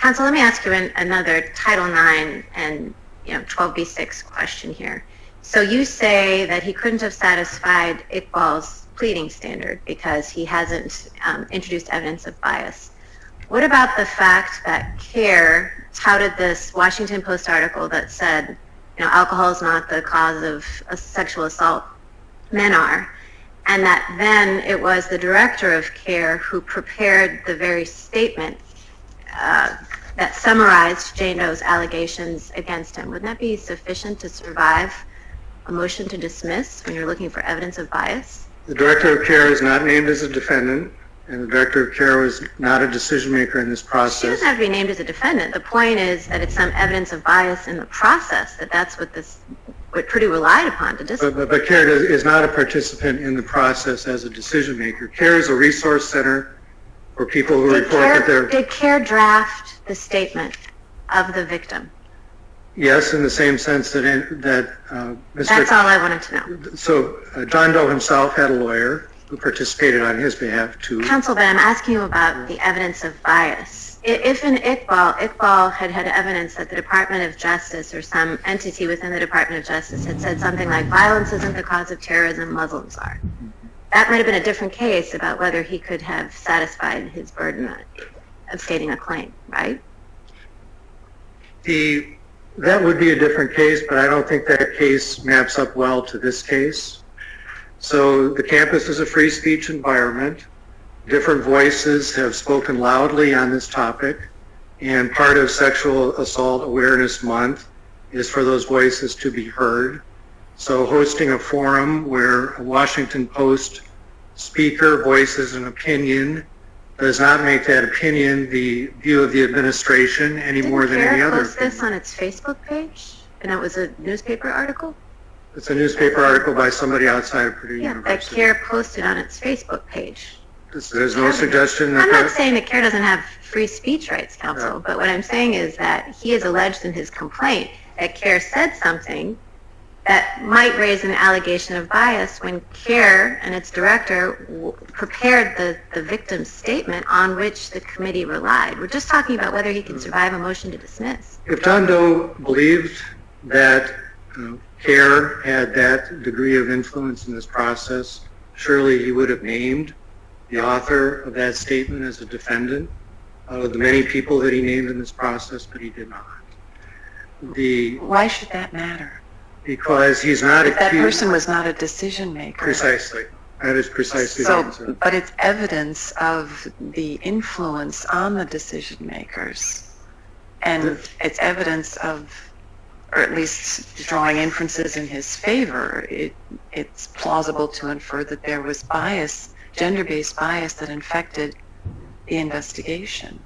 Counsel, let me ask you another Title IX and 12b6 question here. So you say that he couldn't have satisfied Iqbal's pleading standard because he hasn't introduced evidence of bias. What about the fact that CARE touted this Washington Post article that said, alcohol is not the cause of a sexual assault, men are, and that then it was the director of CARE who prepared the very statement that summarized Jane Doe's allegations against him? Wouldn't that be sufficient to survive a motion to dismiss when you're looking for evidence of bias? The director of CARE is not named as a defendant, and the director of CARE was not a decision maker in this process. She doesn't have to be named as a defendant. The point is that it's some evidence of bias in the process, that's what Purdue relied upon to dismiss. But CARE is not a participant in the process as a decision maker. CARE is a resource center for people who report that they're... Did CARE draft the statement of the victim? Yes, in the same sense that Mr. That's all I wanted to know. So John Doe himself had a lawyer who participated on his behalf too. Counsel, but I'm asking you about the evidence of bias. If in Iqbal had evidence that the Department of Justice or some entity within the Department of Justice had said something like, violence isn't the cause of terrorism, Muslims are. That might have been a different case about whether he could have satisfied his burden of stating a claim, right? That would be a different case, but I don't think that case maps up well to this case. So the campus is a free speech environment. Different voices have spoken loudly on this topic, and part of Sexual Assault Awareness Month is for those voices to be heard. So hosting a forum where a Washington Post speaker voices an opinion does not make that opinion the view of the administration any more than any other. Didn't CARE post this on its Facebook page? And it was a newspaper article? It's a newspaper article by somebody outside of Purdue University. That CARE posted on its Facebook page. There's no suggestion that... I'm not saying that CARE doesn't have free speech rights, counsel, but what I'm saying is that he has alleged in his complaint that CARE said something that might raise an allegation of bias when CARE and its director prepared the victim's statement on which the committee relied. We're just talking about whether he can survive a motion to dismiss. If John Doe believed that CARE had that degree of influence in this process, surely he would have named the author of that statement as a defendant out of the many people that he named in this process, but he did not. Why should that matter? Because he's not if that person was not a decision maker. Precisely. That is precisely the answer. But it's evidence of the influence on the decision makers. And it's evidence of, or at least drawing inferences in his favor, it's plausible to infer that there was bias, gender-based bias, that infected the investigation.